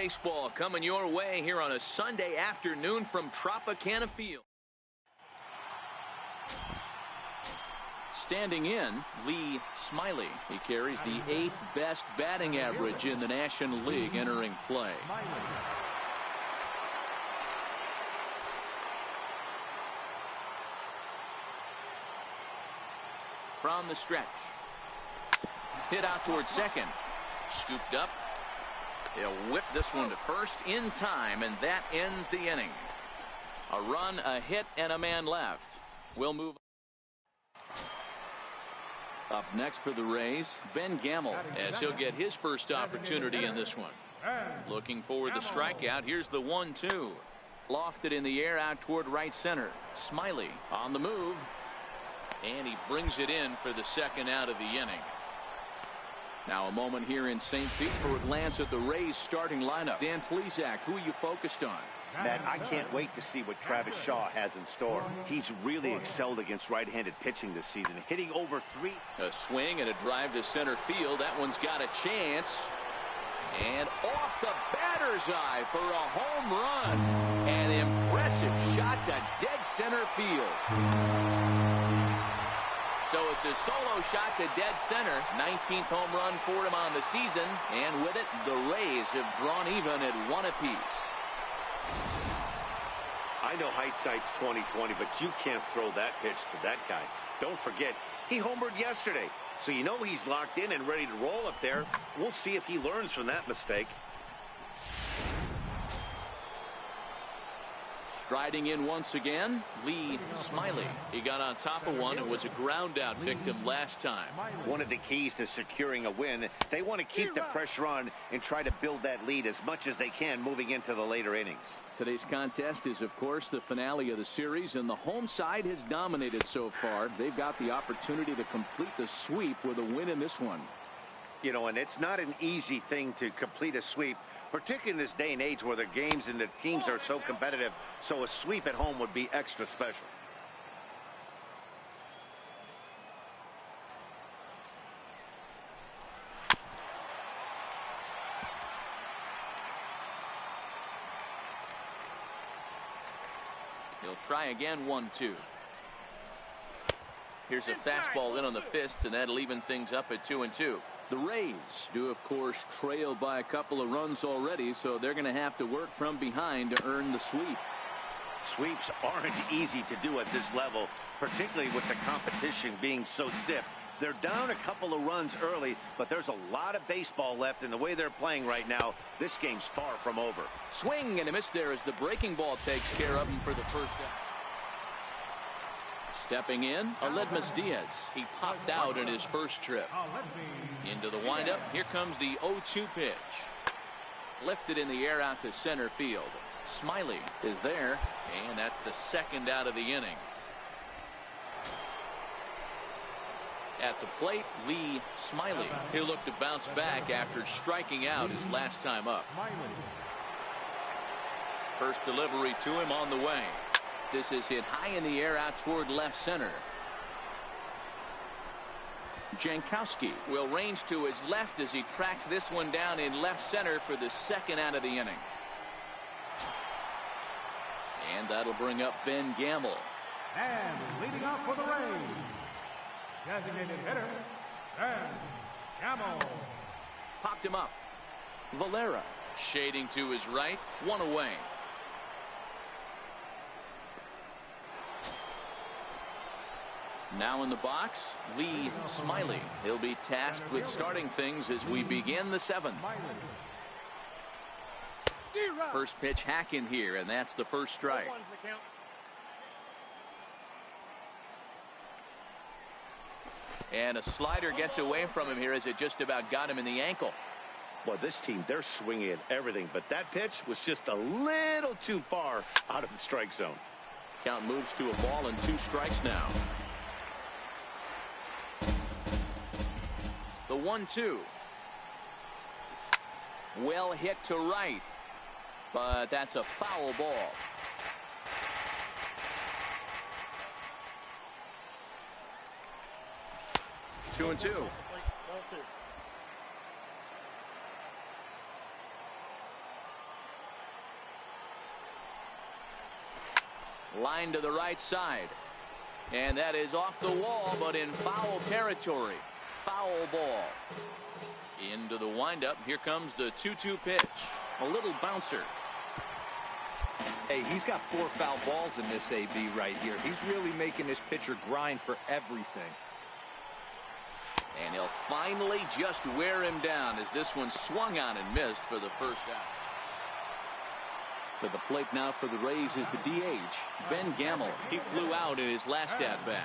baseball coming your way here on a Sunday afternoon from Tropicana Field. Standing in, Lee Smiley. He carries the 8th best batting average in the National League entering play. From the stretch. Hit out towards second. Scooped up. He'll whip this one to first in time, and that ends the inning. A run, a hit, and a man left. We'll move. Up next for the Rays, Ben Gamble, as he'll get his first opportunity in this one. Looking for the strikeout. Here's the 1-2. Lofted in the air out toward right center. Smiley on the move. And he brings it in for the second out of the inning. Now a moment here in St. Pete for a glance at the Rays starting lineup. Dan Plesac, who are you focused on? Matt, I can't wait to see what Travis Shaw has in store. He's really excelled against right-handed pitching this season, hitting over 3. A swing and a drive to center field. That one's got a chance. And off the batter's eye for a home run. An impressive shot to dead center field. So it's a solo shot to dead center. 19th home run for him on the season. And with it, the Rays have drawn even at 1 apiece. I know hindsight's 20/20, but you can't throw that pitch to that guy. Don't forget, he homered yesterday. So you know he's locked in and ready to roll up there. We'll see if he learns from that mistake. Striding in once again, Lee Smiley. He got on top of one and was a ground out victim last time. One of the keys to securing a win, they want to keep the pressure on and try to build that lead as much as they can moving into the later innings. Today's contest is, of course, the finale of the series, and the home side has dominated so far. They've got the opportunity to complete the sweep with a win in this one. You know, and it's not an easy thing to complete a sweep, particularly in this day and age where the games and the teams are so competitive. So a sweep at home would be extra special. He'll try again, 1-2. Here's a fastball in on the fists, and that'll even things up at 2-2. The Rays do, of course, trail by a couple of runs already, so they're going to have to work from behind to earn the sweep. Sweeps aren't easy to do at this level, particularly with the competition being so stiff. They're down a couple of runs early, but there's a lot of baseball left in the way they're playing right now. This game's far from over. Swing and a miss there as the breaking ball takes care of him for the first out. Stepping in, Aledmus Diaz. He popped out in his first trip. Into the windup. Here comes the 0-2 pitch. Lifted in the air out to center field. Smiley is there, and that's the second out of the inning. At the plate, Lee Smiley. He'll look to bounce back after striking out his last time up. First delivery to him on the way. This is hit high in the air out toward left center. Jankowski will range to his left as he tracks this one down in left center for the second out of the inning. And that'll bring up Ben Gamble. And leading off for the Rays, designated hitter, Ben Gamble. Popped him up. Valera shading to his right, one away. Now in the box, Lee Smiley. He'll be tasked with starting things as we begin the 7th. First pitch hack in here, and that's the first strike. And a slider gets away from him here as it just about got him in the ankle. Well, this team, they're swinging at everything, but that pitch was just a little too far out of the strike zone. Count moves to a ball and 2 strikes now. The 1-2. Well hit to right, but that's a foul ball. Two and two. Line to the right side. And that is off the wall, but in foul territory. Foul ball. Into the windup. Here comes the 2-2 pitch. A little bouncer. Hey, he's got 4 foul balls in this AB right here. He's really making this pitcher grind for everything. And he'll finally just wear him down as this one swung on and missed for the first out. To the plate now for the Rays is the DH, Ben Gamel. He flew out in his last at-bat.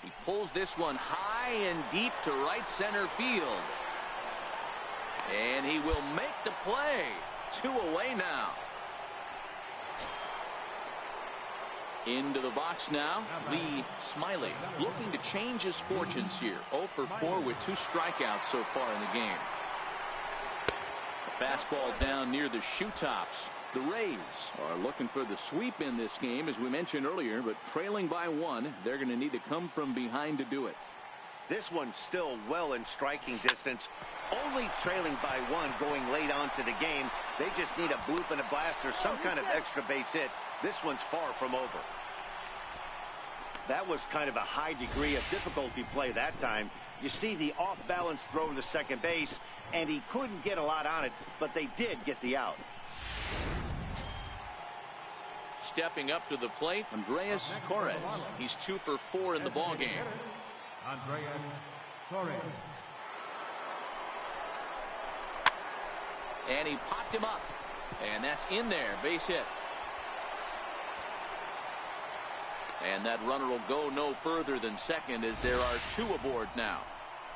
He pulls this one high and deep to right center field. And he will make the play. 2 away now. Into the box now, Lee Smiley looking to change his fortunes here. 0 for 4 with 2 strikeouts so far in the game. A fastball down near the shoe tops. The Rays are looking for the sweep in this game, as we mentioned earlier, but trailing by 1, they're going to need to come from behind to do it. This one's still well in striking distance. Only trailing by 1 going late on to the game. They just need a bloop and a blast or some kind of extra base hit. This one's far from over. That was kind of a high degree of difficulty play that time. You see the off-balance throw to second base, and he couldn't get a lot on it, but they did get the out. Stepping up to the plate, Andreas Torres. He's 2 for 4 in the ballgame. Andreas Torres. And he popped him up. And that's in there. Base hit. And that runner will go no further than second as there are 2 aboard now.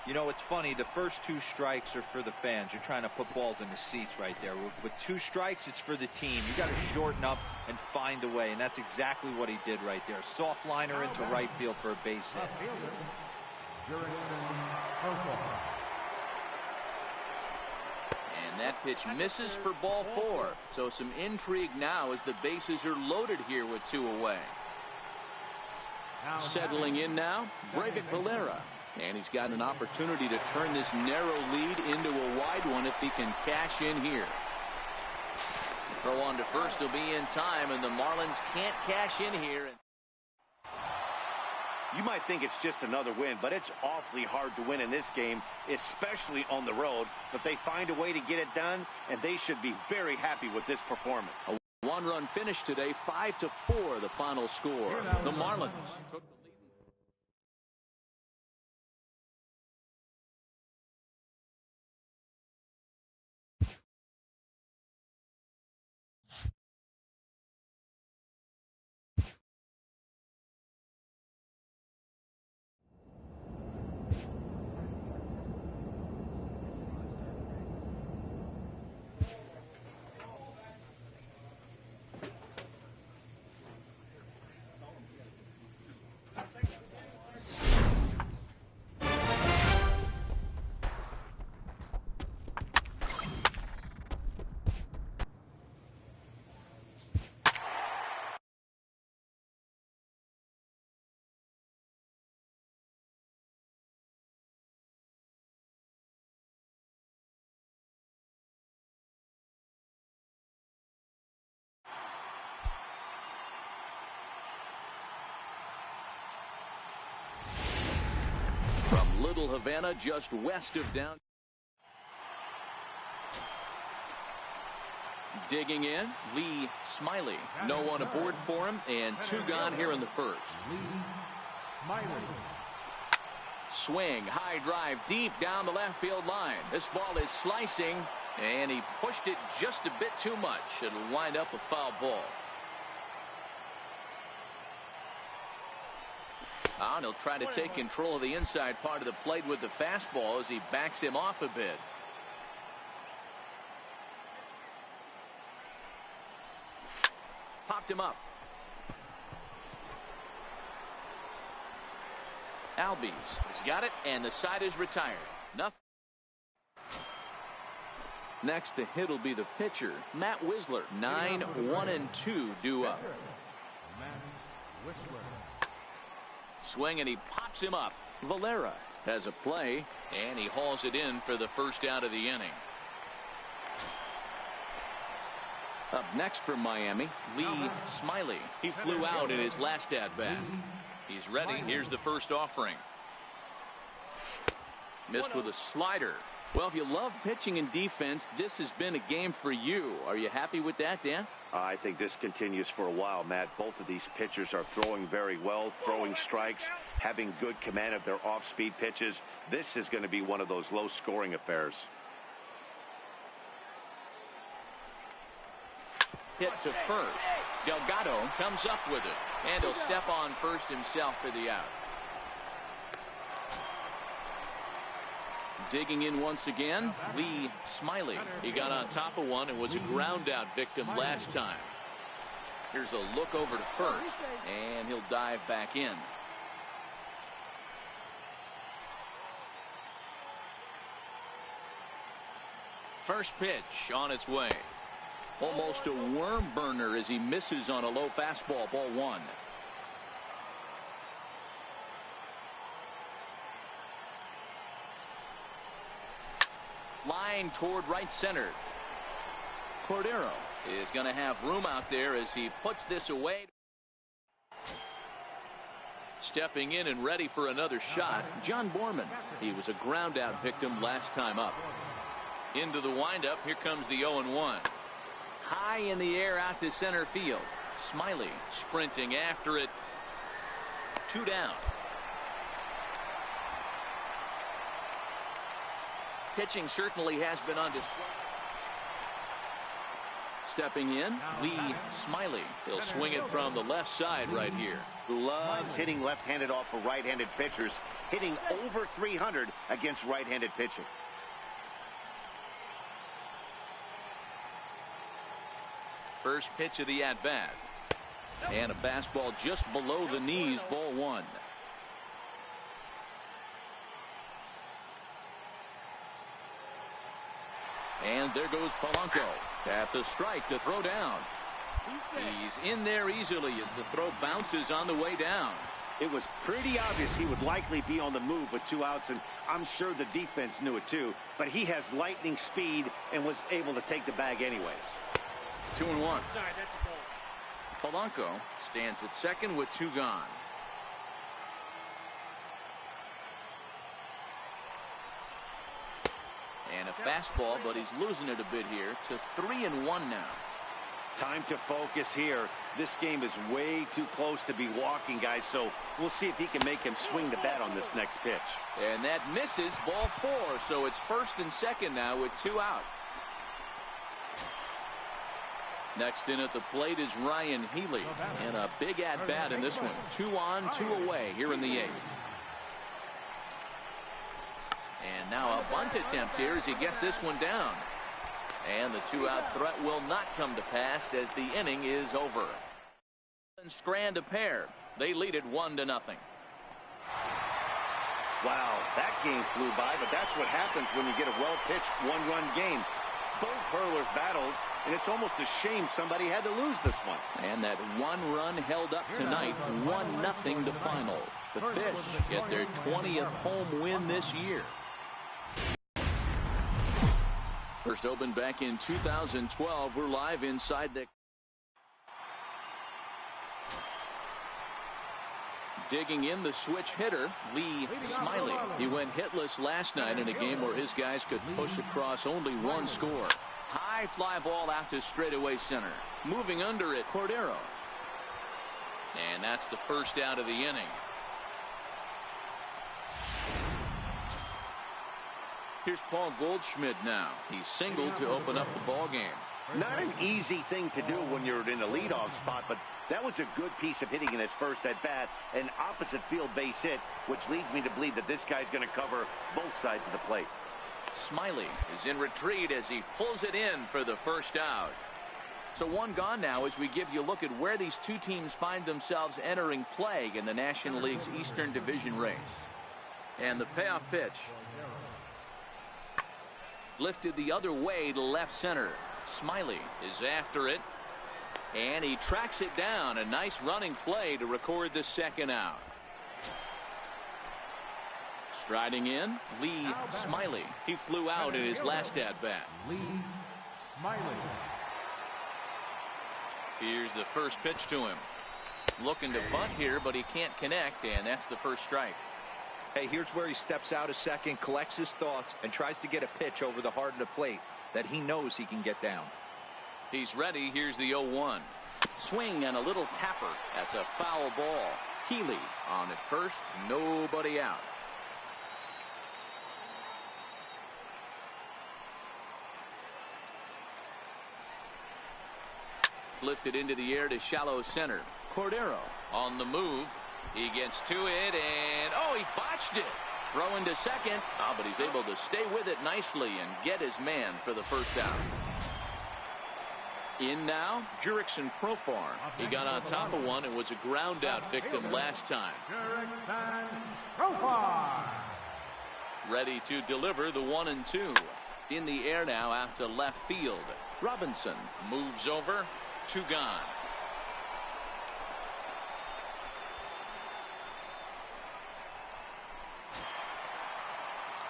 You know, it's funny. The first 2 strikes are for the fans. You're trying to put balls in the seats right there. With 2 strikes, it's for the team. You got to shorten up and find a way, and that's exactly what he did right there. Soft liner into right field for a base hit. And that pitch misses for ball 4. So some intrigue now as the bases are loaded here with 2 away. Settling in now, Breivik Valera. And he's got an opportunity to turn this narrow lead into a wide one if he can cash in here. Throw on to first will be in time, and the Marlins can't cash in here. You might think it's just another win, but it's awfully hard to win in this game, especially on the road. But they find a way to get it done, and they should be very happy with this performance. A 1-run finish today, 5-4 the final score. The Marlins took the lead. From Little Havana, just west of down. Digging in, Lee Smiley. No one aboard for him, and 2 gone here in the first. Lee Smiley. Swing, high drive, deep down the left field line. This ball is slicing, and he pushed it just a bit too much. It'll wind up a foul ball. And he'll try to take control of the inside part of the plate with the fastball as he backs him off a bit. Popped him up. Albies has got it, and the side is retired. Nothing. Next to hit will be the pitcher, Matt Wisler. 9-1-2 due up. Matt Wisler. Swing, and he pops him up. Valera Has a play, and he hauls it in for the first out of the inning. Up next for Miami, Lee Smiley. He flew out in his last at-bat. He's ready. Here's the first offering. Missed with a slider. Well, if you love pitching and defense, this has been a game for you. Are you happy with that, Dan? I think this continues for a while, Matt. Both of these pitchers are throwing very well, throwing strikes, having good command of their off-speed pitches. This is going to be one of those low-scoring affairs. Hit to first. Delgado comes up with it, and he'll step on first himself for the out. Digging in once again, Lee Smiley. He got on top of one and was a ground out victim last time. Here's a look over to first, and he'll dive back in. First pitch on its way. Almost a worm burner as he misses on a low fastball, ball one. Line toward right center. Cordero is going to have room out there as he puts this away. Stepping in and ready for another shot, John Borman. He was a ground out victim last time up. Into the windup. Here comes the 0-1. High in the air out to center field. Smiley sprinting after it. 2 down. Pitching certainly has been on display. Stepping in, Lee Smiley. He'll swing it from the left side right here. Loves hitting left-handed off of right-handed pitchers, hitting over 300 against right-handed pitching. First pitch of the at-bat. And a fastball just below the knees, ball one. And there goes Polanco. That's a strike to throw down. He's in there easily as the throw bounces on the way down. It was pretty obvious he would likely be on the move with 2 outs, and I'm sure the defense knew it too. But he has lightning speed and was able to take the bag anyways. 2-1. Sorry, that's a ball. Polanco stands at second with 2 gone. And a fastball, but he's losing it a bit here to 3-1 now. Time to focus here. This game is way too close to be walking, guys, so we'll see if he can make him swing the bat on this next pitch. And that misses, ball 4, so it's first and second now with 2 out. Next in at the plate is Ryan Healy, and a big at-bat in this one. 2 on, 2 away here in the 8th. And now a bunt attempt here as he gets this one down. And the 2-out threat will not come to pass as the inning is over. And strand a pair. They lead it 1-0. Wow, that game flew by, but that's what happens when you get a well-pitched 1-run game. Both hurlers battled, and it's almost a shame somebody had to lose this one. And that 1 run held up tonight, 1-0 the final. The Fish get their 20th home win this year. First opened back in 2012. We're live inside the... Digging in the switch hitter, Lee Smiley. He went hitless last night in a game where his guys could push across only 1 score. High fly ball out to straightaway center. Moving under it, Cordero. And that's the first out of the inning. Here's Paul Goldschmidt now. He singled to open up the ball game. Not an easy thing to do when you're in a leadoff spot, but that was a good piece of hitting in his first at-bat, an opposite field base hit, which leads me to believe that this guy's going to cover both sides of the plate. Smiley is in retreat as he pulls it in for the first out. So 1 gone now as we give you a look at where these 2 teams find themselves entering play in the National League's Eastern Division race. And the payoff pitch. Lifted the other way to left center. Smiley is after it. And he tracks it down. A nice running play to record the second out. Striding in, Lee Smiley. He flew out in his last at-bat. Lee Smiley. Here's the first pitch to him. Looking to bunt here, but he can't connect, and that's the first strike. Hey, here's where he steps out a second, collects his thoughts, and tries to get a pitch over the heart of the plate that he knows he can get down. He's ready. Here's the 0-1. Swing and a little tapper. That's a foul ball. Healy on at first. Nobody out. Lifted into the air to shallow center. Cordero on the move. He gets to it, and he botched it. Throwing to second. But he's able to stay with it nicely and get his man for the first out. In now, Jurickson Profar. He got on top of one and was a ground out victim last time. Jurickson Profar. Ready to deliver the 1-2. In the air now out to left field. Robinson moves over. 2 gone.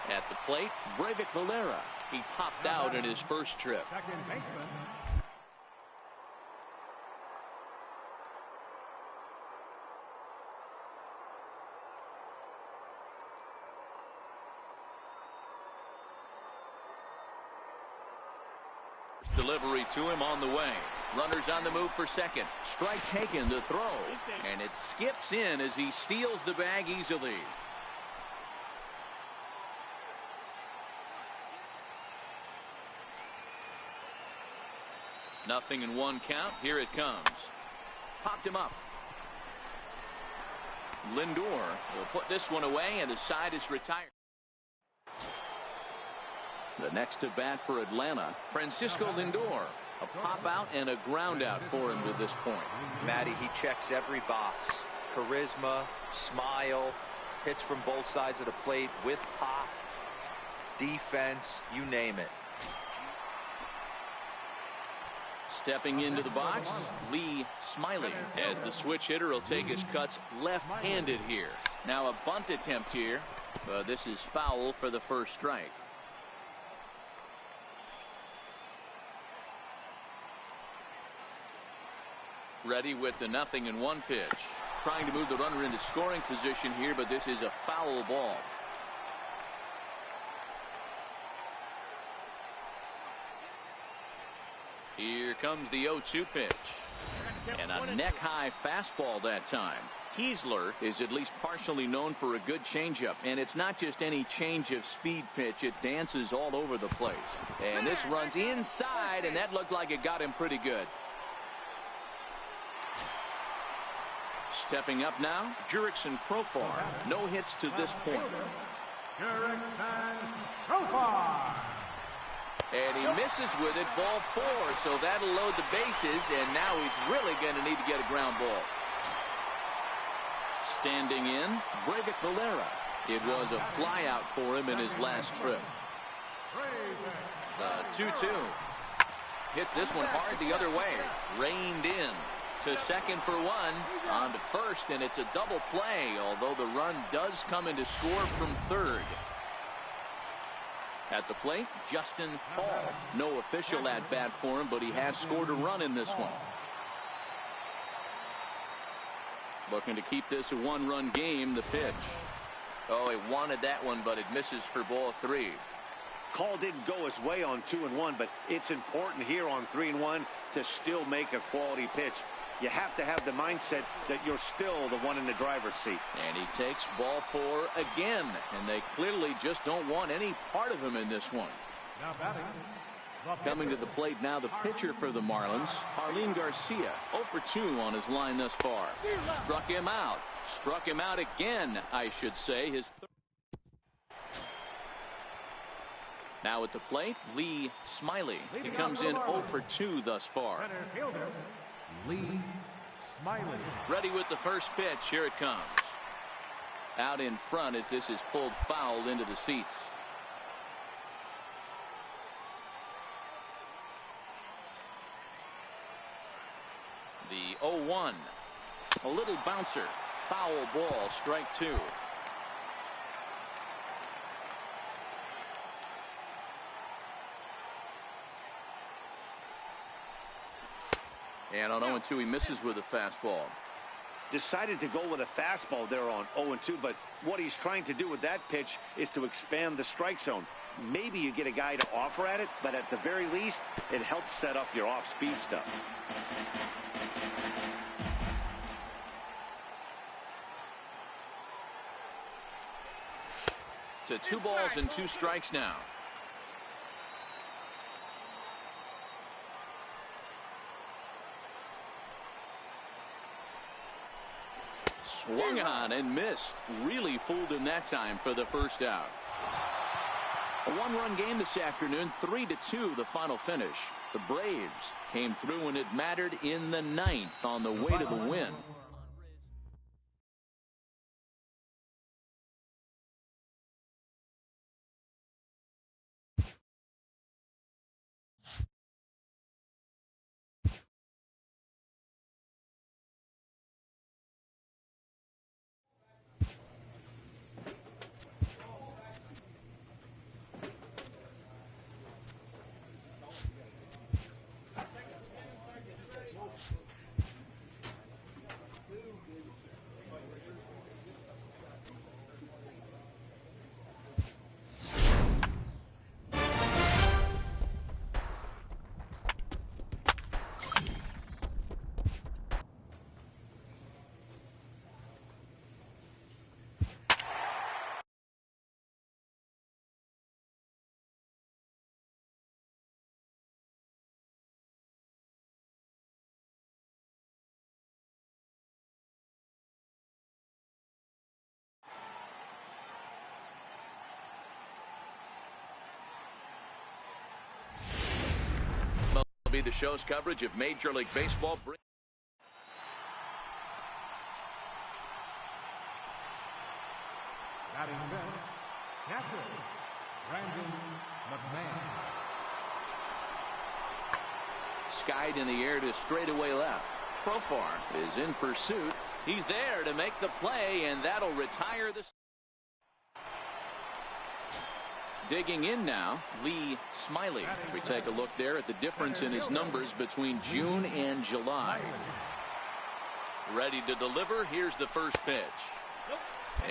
At the plate, Breivik Valera. He popped out in his first trip. Second baseman. Delivery to him on the way. Runners on the move for second. Strike taken to throw. And it skips in as he steals the bag easily. Nothing in 1 count. Here it comes. Popped him up. Lindor will put this one away, and the side is retired. The next to bat for Atlanta, Francisco Lindor. A pop out and a ground out for him to this point. Matty, he checks every box. Charisma, smile, hits from both sides of the plate with pop, defense, you name it. Stepping into the box, Lee Smiley, as the switch hitter will take his cuts left-handed here. Now a bunt attempt here. This is foul for the first strike. Ready with the 0-1 pitch. Trying to move the runner into scoring position here, but this is a foul ball. Here comes the 0-2 pitch. And a neck-high fastball that time. Kiesler is at least partially known for a good changeup, and it's not just any change of speed pitch. It dances all over the place. And this runs inside, and that looked like it got him pretty good. Stepping up now, Jurickson Profar. No hits to this point. Jurickson Profar. And he misses with it, ball 4, so that'll load the bases, and now he's really going to need to get a ground ball. Standing in, Breivik Valera. It was a flyout for him in his last trip. The 2-2. Hits this one hard the other way. Reined in. To second for 1, on to first, and it's a double play, although the run does come in to score from third. At the plate, Justin Hall. No official at-bat for him, but he has scored a run in this one. Looking to keep this a 1-run game, the pitch. He wanted that one, but it misses for ball 3. Call didn't go his way on 2-1, but it's important here on 3-1 to still make a quality pitch. You have to have the mindset that you're still the one in the driver's seat. And he takes ball 4 again, and they clearly just don't want any part of him in this one. Now batting. Coming to the plate now, the pitcher for the Marlins, Jarlin Garcia. 0 for 2 on his line thus far. Struck him out. Struck him out again, I should say. His third. Now at the plate, Lee Smiley. He comes in 0 for 2 thus far. Center fielder, Lee Smiley. Ready with the first pitch. Here it comes. Out in front as this is pulled foul into the seats. The 0-1. A little bouncer. Foul ball, strike 2. And on 0-2, he misses with a fastball. Decided to go with a fastball there on 0-2, but what he's trying to do with that pitch is to expand the strike zone. Maybe you get a guy to offer at it, but at the very least, it helps set up your off-speed stuff. To 2 balls and 2 strikes now. Swung on and missed. Really fooled him that time for the first out. A 1-run game this afternoon, 3-2 the final finish. The Braves came through when it mattered in the 9th on the way to the win. MLB The Show's coverage of Major League Baseball. Batting fifth, catcher, Brandon McMahon. Skied in the air to straightaway left. Profar is in pursuit. He's there to make the play, and that'll retire the. Digging in now, Lee Smiley. We take a look there at the difference in his numbers between June and July. Ready to deliver. Here's the first pitch.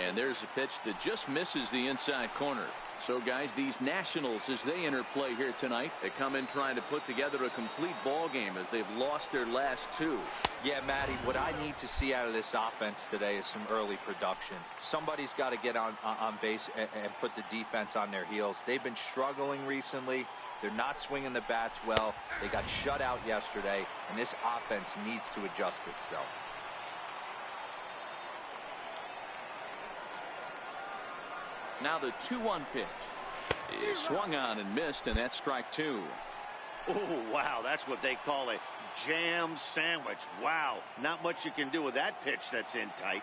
And there's a pitch that just misses the inside corner. So, guys, these Nationals, as they enter play here tonight, they come in trying to put together a complete ball game as they've lost their last 2. Yeah, Matty, what I need to see out of this offense today is some early production. Somebody's got to get on base and put the defense on their heels. They've been struggling recently. They're not swinging the bats well. They got shut out yesterday, and this offense needs to adjust itself. Now the 2-1 pitch is swung on and missed, and that's strike 2. Oh, wow, that's what they call a jam sandwich. Wow, not much you can do with that pitch that's in tight.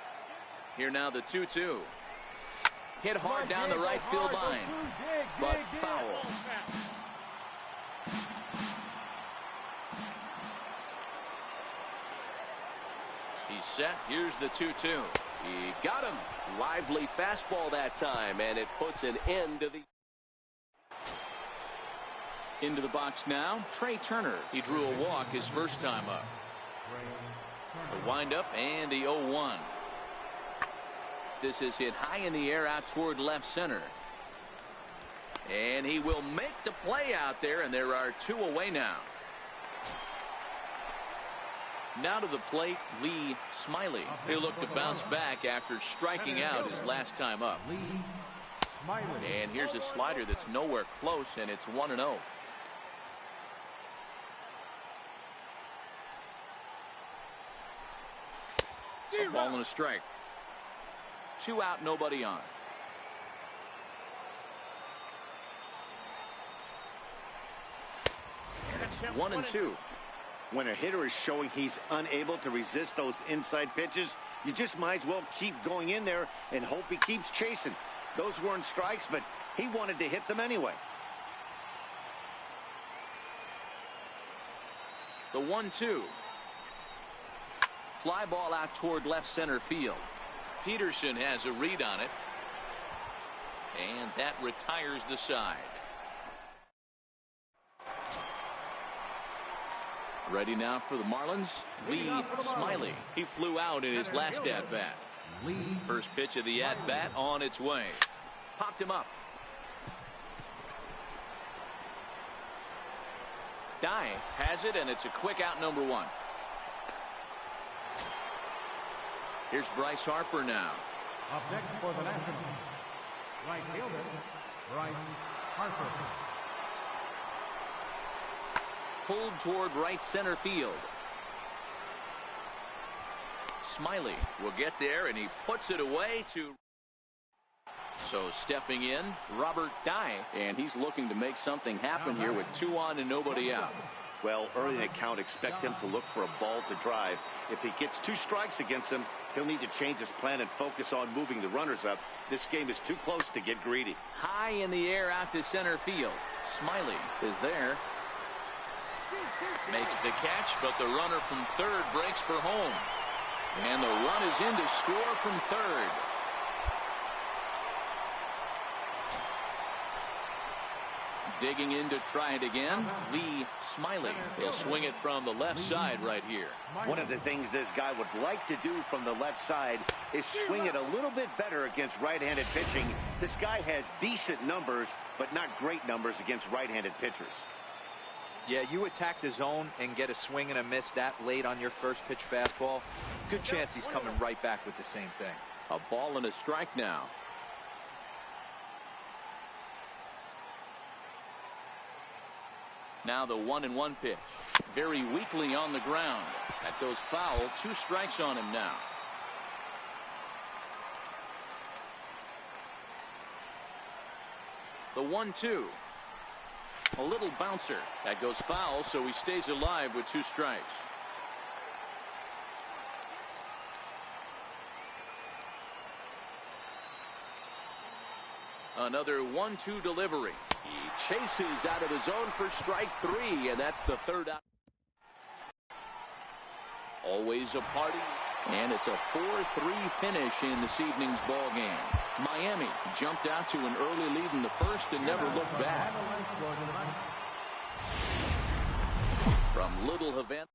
Here now the 2-2. Hit hard down the right field line, but foul. He's set. Here's the 2-2. He got him. Lively fastball that time, and it puts an end to the. Into the box now, Trey Turner. He drew a walk his first time up. The windup and the 0-1. This is hit high in the air out toward left center. And he will make the play out there, and there are 2 away now. Now to the plate, Lee Smiley. He'll look to bounce back after striking out his last time up. And here's a slider that's nowhere close, and it's 1-0. A ball and a strike. 2 out, nobody on. It's 1-2. When a hitter is showing he's unable to resist those inside pitches, you just might as well keep going in there and hope he keeps chasing. Those weren't strikes, but he wanted to hit them anyway. The 1-2. Fly ball out toward left center field. Peterson has a read on it, and that retires the side. Ready now for the Marlins, Lee Smiley. He flew out in his last at-bat. First pitch of the at-bat on its way. Popped him up. Dye has it, and it's a quick out, number 1. Here's Bryce Harper now. Up next for the Nationals, right fielder, Bryce Harper. Pulled toward right center field. Smiley will get there, and he puts it away to. So stepping in, Robert Dye, and he's looking to make something happen here with 2 on and nobody out. Well, early in the count, expect him to look for a ball to drive. If he gets 2 strikes against him, he'll need to change his plan and focus on moving the runners up. This game is too close to get greedy. High in the air out to center field. Smiley is there. Makes the catch, but the runner from third breaks for home. And the run is in to score from third. Digging in to try it again, Lee Smiley. He'll swing it from the left side right here. One of the things this guy would like to do from the left side is swing it a little bit better against right-handed pitching. This guy has decent numbers, but not great numbers against right-handed pitchers. Yeah, you attack the zone and get a swing and a miss that late on your first pitch fastball. Good chance he's coming right back with the same thing. A ball and a strike now. Now the 1-1 pitch. Very weakly on the ground. That goes foul. 2 strikes on him now. The 1-2. A little bouncer. That goes foul, so he stays alive with 2 strikes. Another 1-2 delivery. He chases out of his zone for strike 3, and that's the 3rd out. Always a party, and it's a 4-3 finish in this evening's ball game. Miami jumped out to an early lead in the first and never looked back. From Little Havana.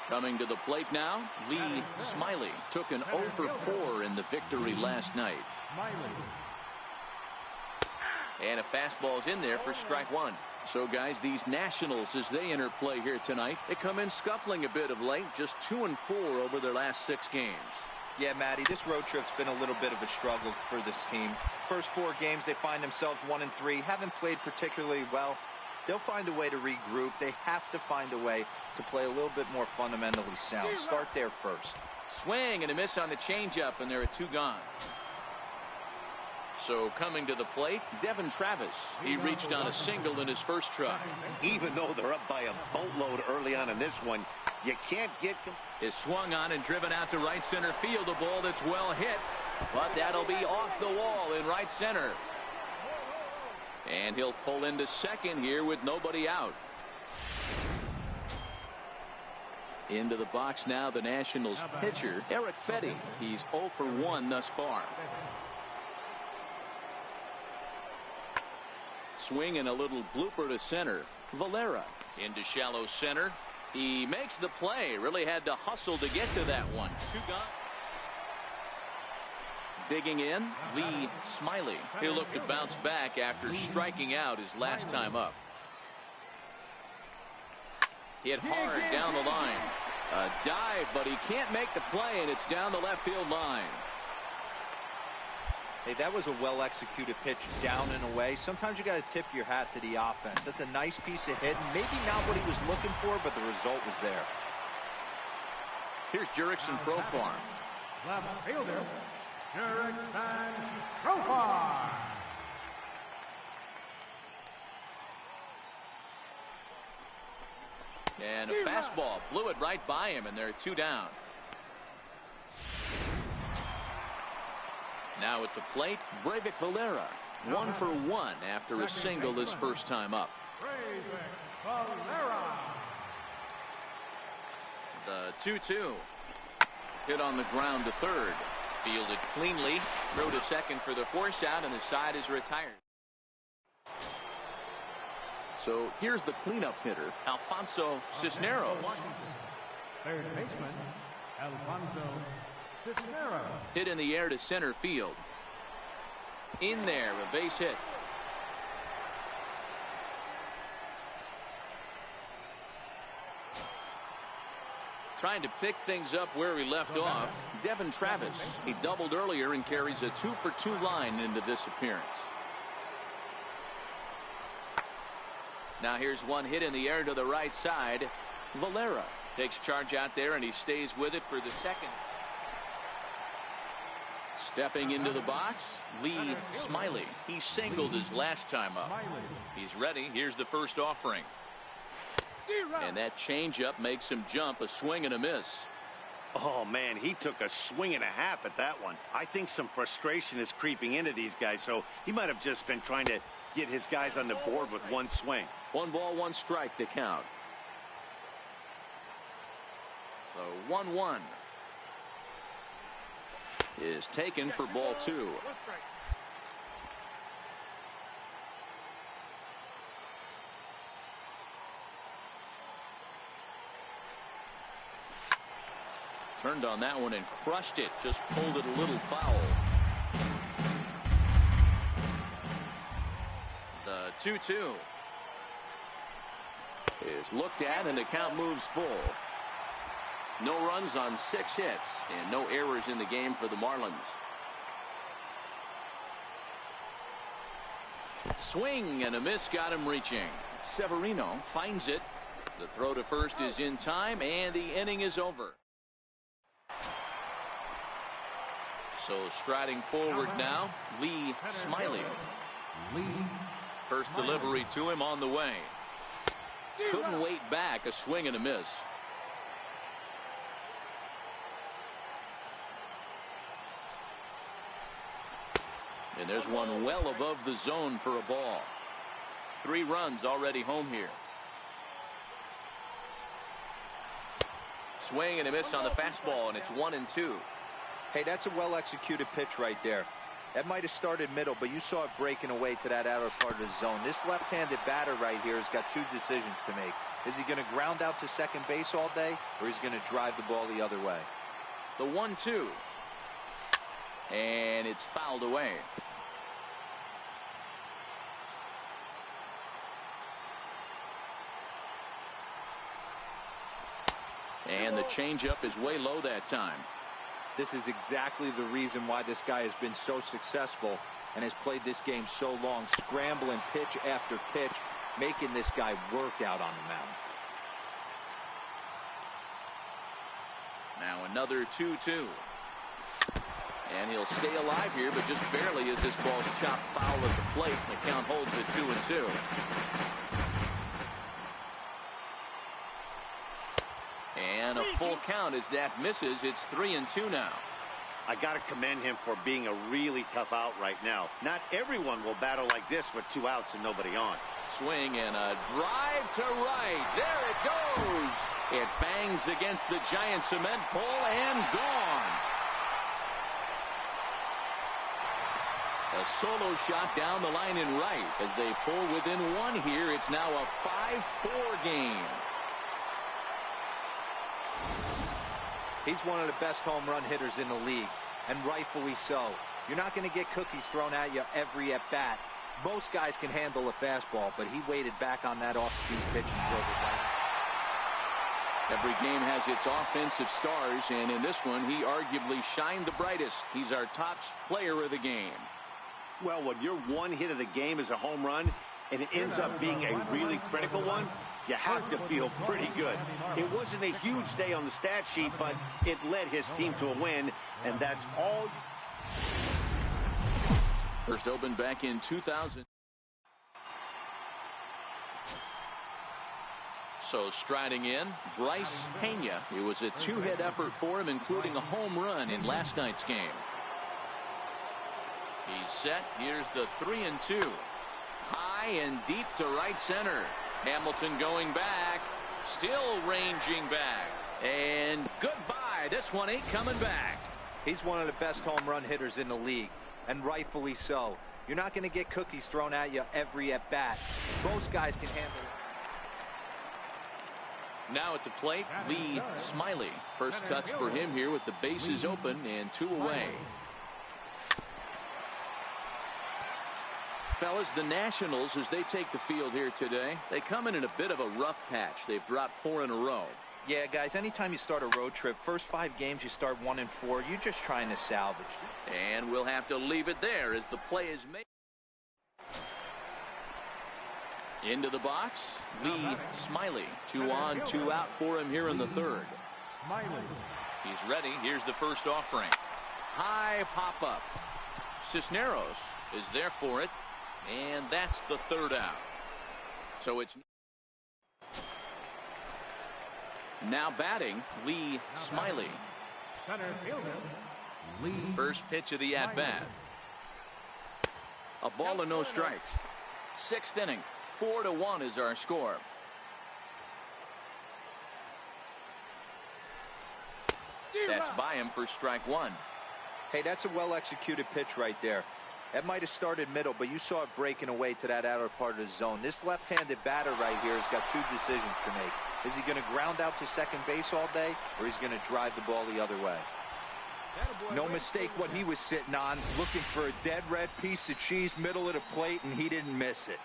Coming to the plate now, Lee Smiley took an 0 for 4 in the victory last night. And a fastball's in there for strike 1. So, guys, these Nationals, as they enter play here tonight, they come in scuffling a bit of late, just 2-4 over their last 6 games. Yeah, Matty, this road trip's been a little bit of a struggle for this team. First 4 games, they find themselves 1-3, haven't played particularly well. They'll find a way to regroup. They have to find a way to play a little bit more fundamentally sound. Start there first. Swing and a miss on the changeup, and there are 2 gone. So coming to the plate, Devin Travis. He reached on a single in his first try. Even though they're up by a boatload early on in this one, you can't get them. Is swung on and driven out to right center field. A ball that's well hit, but that'll be off the wall in right center. And he'll pull into second here with nobody out. Into the box now, the Nationals pitcher, Eric Fetty. He's 0 for 1 thus far. Swing and a little blooper to center. Valera into shallow center. He makes the play. Really had to hustle to get to that one. 2 gone. Digging in, Lee Smiley. He'll look to bounce back after striking out his last time up. Hit hard down the line. A dive, but he can't make the play, and it's down the left field line. Hey, that was a well-executed pitch down and away. Sometimes you got to tip your hat to the offense. That's a nice piece of hitting. Maybe not what he was looking for, but the result was there. Here's Jurickson Profar. Left fielder, Jurickson Profar. And a fastball blew it right by him, and there are 2 down. Now at the plate, Breivik Valera. 1 for 1 after a single his first time up. The 2-2. Hit on the ground to third. Fielded cleanly. Throw to second for the force out, and the side is retired. So here's the cleanup hitter, Alfonso Cisneros. Third baseman, Alfonso Cisneros. Hit in the air to center field. In there, a base hit. Trying to pick things up where he left off, Devin Travis. He doubled earlier and carries a 2-for-2 line into this appearance. Now here's one hit in the air to the right side. Valera takes charge out there, and he stays with it for the second. Stepping into the box, Lee Smiley. He singled his last time up. He's ready. Here's the first offering. And that changeup makes him jump. A swing and a miss. Oh, man, he took a swing and a half at that one. I think some frustration is creeping into these guys, so he might have just been trying to get his guys on the board with one swing. 1 ball, 1 strike to count. The 1-1 is taken for ball 2. Turned on that one and crushed it. Just pulled it a little foul. The 2-2 is looked at, and the count moves full. No runs on 6 hits and no errors in the game for the Marlins. Swing and a miss got him reaching. Severino finds it. The throw to first is in time, and the inning is over. So striding forward now, Lee Smiley. First delivery to him on the way. Couldn't wait back. A swing and a miss. And there's one well above the zone for a ball. 3 runs already home here. Swing and a miss on the fastball, and it's 1-2. Hey, that's a well-executed pitch right there. That might have started middle, but you saw it breaking away to that outer part of the zone. This left-handed batter right here has got 2 decisions to make. Is he going to ground out to second base all day, or is he going to drive the ball the other way? The 1-2. And it's fouled away. And the changeup is way low that time. This is exactly the reason why this guy has been so successful and has played this game so long, scrambling pitch after pitch, making this guy work out on the mound. Now another 2-2. And he'll stay alive here, but just barely as this ball's chopped foul at the plate. The count holds at 2-2. And a full count as that misses. It's 3-2 now. I got to commend him for being a really tough out right now. Not everyone will battle like this with 2 outs and nobody on. Swing and a drive to right. There it goes. It bangs against the giant cement pole and gone. A solo shot down the line in right as they pull within 1 here. It's now a 5-4 game. He's one of the best home run hitters in the league, and rightfully so. You're not going to get cookies thrown at you every at-bat. Most guys can handle a fastball, but he waited back on that off-speed pitch and drove it right. Every game has its offensive stars, and in this one, he arguably shined the brightest. He's our top player of the game. Well, when your 1 hit of the game is a home run, and it ends up being a really critical one, you have to feel pretty good. It wasn't a huge day on the stat sheet, but it led his team to a win, and that's all. First opened back in 2000. So striding in, Bryce Pena. It was a 2-hit effort for him, including a home run in last night's game. He's set. Here's the 3-2. High and deep to right center. Hamilton going back. Still ranging back. And goodbye. This one ain't coming back. He's one of the best home run hitters in the league, and rightfully so. You're not going to get cookies thrown at you every at-bat. Most guys can handle it. Now at the plate, Lee Smiley. First cuts for him here with the bases open and 2 away. Fellas, the Nationals, as they take the field here today, they come in a bit of a rough patch. They've dropped 4 in a row. Yeah, guys, anytime you start a road trip, first 5 games you start 1-4, you're just trying to salvage it. And we'll have to leave it there as the play is made. Into the box, Lee Smiley. 2 on, 2 out for him here in the 3rd. He's ready. Here's the first offering. High pop-up. Cisneros is there for it. And that's the 3rd out. So it's now batting, Lee Smiley. First pitch of the at-bat. A ball and no strikes. 6th inning. 4-1 is our score. That's by him for strike 1. Hey, that's a well-executed pitch right there. That might have started middle, but you saw it breaking away to that outer part of the zone. This left-handed batter right here has got 2 decisions to make. Is he going to ground out to second base all day, or is he going to drive the ball the other way? No mistake what he was sitting on, looking for a dead red piece of cheese middle of the plate, and he didn't miss it.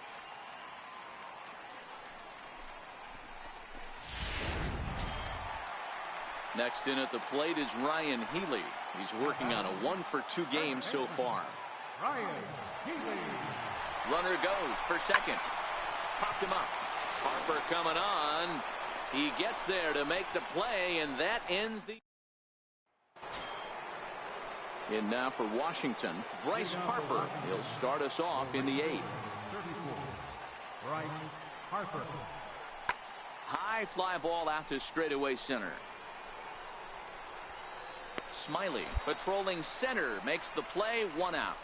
Next in at the plate is Ryan Healy. He's working on a 1-for-2 game so far. Ryan Healy. Runner goes for second. Popped him up. Harper coming on. He gets there to make the play, and that ends the. And now for Washington, Bryce Harper. He'll start us off in the 8th. 34. Bryce Harper. High fly ball out to straightaway center. Smiley patrolling center makes the play, 1 out.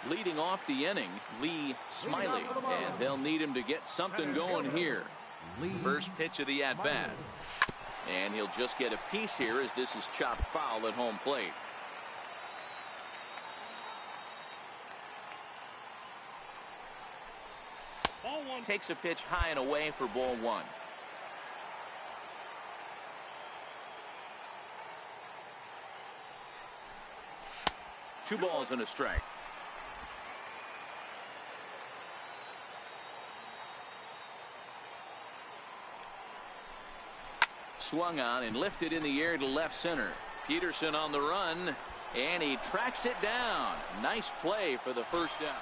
Leading off the inning, Lee Smiley, and they'll need him to get something going here. First pitch of the at-bat, and he'll just get a piece here as this is chopped foul at home plate. Ball 1 takes a pitch high and away for ball 1. Two balls and a strike. Swung on and lifted in the air to left center. Peterson on the run, and he tracks it down. Nice play for the first down.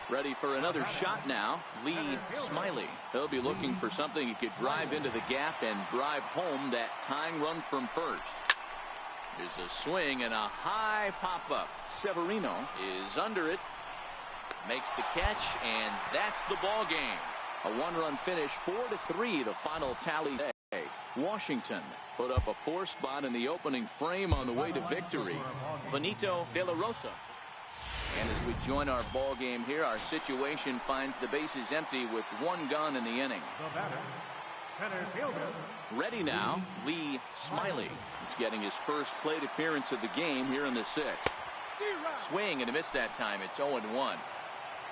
Ready for another shot now, Lee Smiley. He'll be looking for something he could drive into the gap and drive home that tying run from first. There's a swing and a high pop-up. Severino is under it. Makes the catch, and that's the ball game. A 1-run finish, 4-3, the final tally today. Washington put up a 4 spot in the opening frame on the way to victory. Benito De La Rosa. And as we join our ball game here, our situation finds the bases empty with 1 gun in the inning. The batter, center fielder. Ready now, Lee Smiley. He's getting his first plate appearance of the game here in the 6th. Swing and a miss that time. It's 0-1.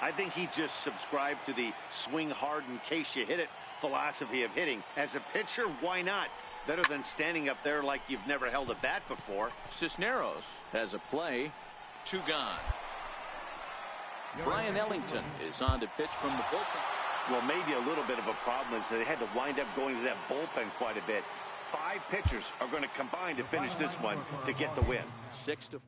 I think he just subscribed to the swing hard in case you hit it philosophy of hitting. As a pitcher, why not? Better than standing up there like you've never held a bat before. Cisneros has a play. 2 gone. Brian Ellington is on to pitch from the bullpen. Well, maybe a little bit of a problem is they had to wind up going to that bullpen quite a bit. 5 pitchers are going to combine to finish this one to get the win. 6-4.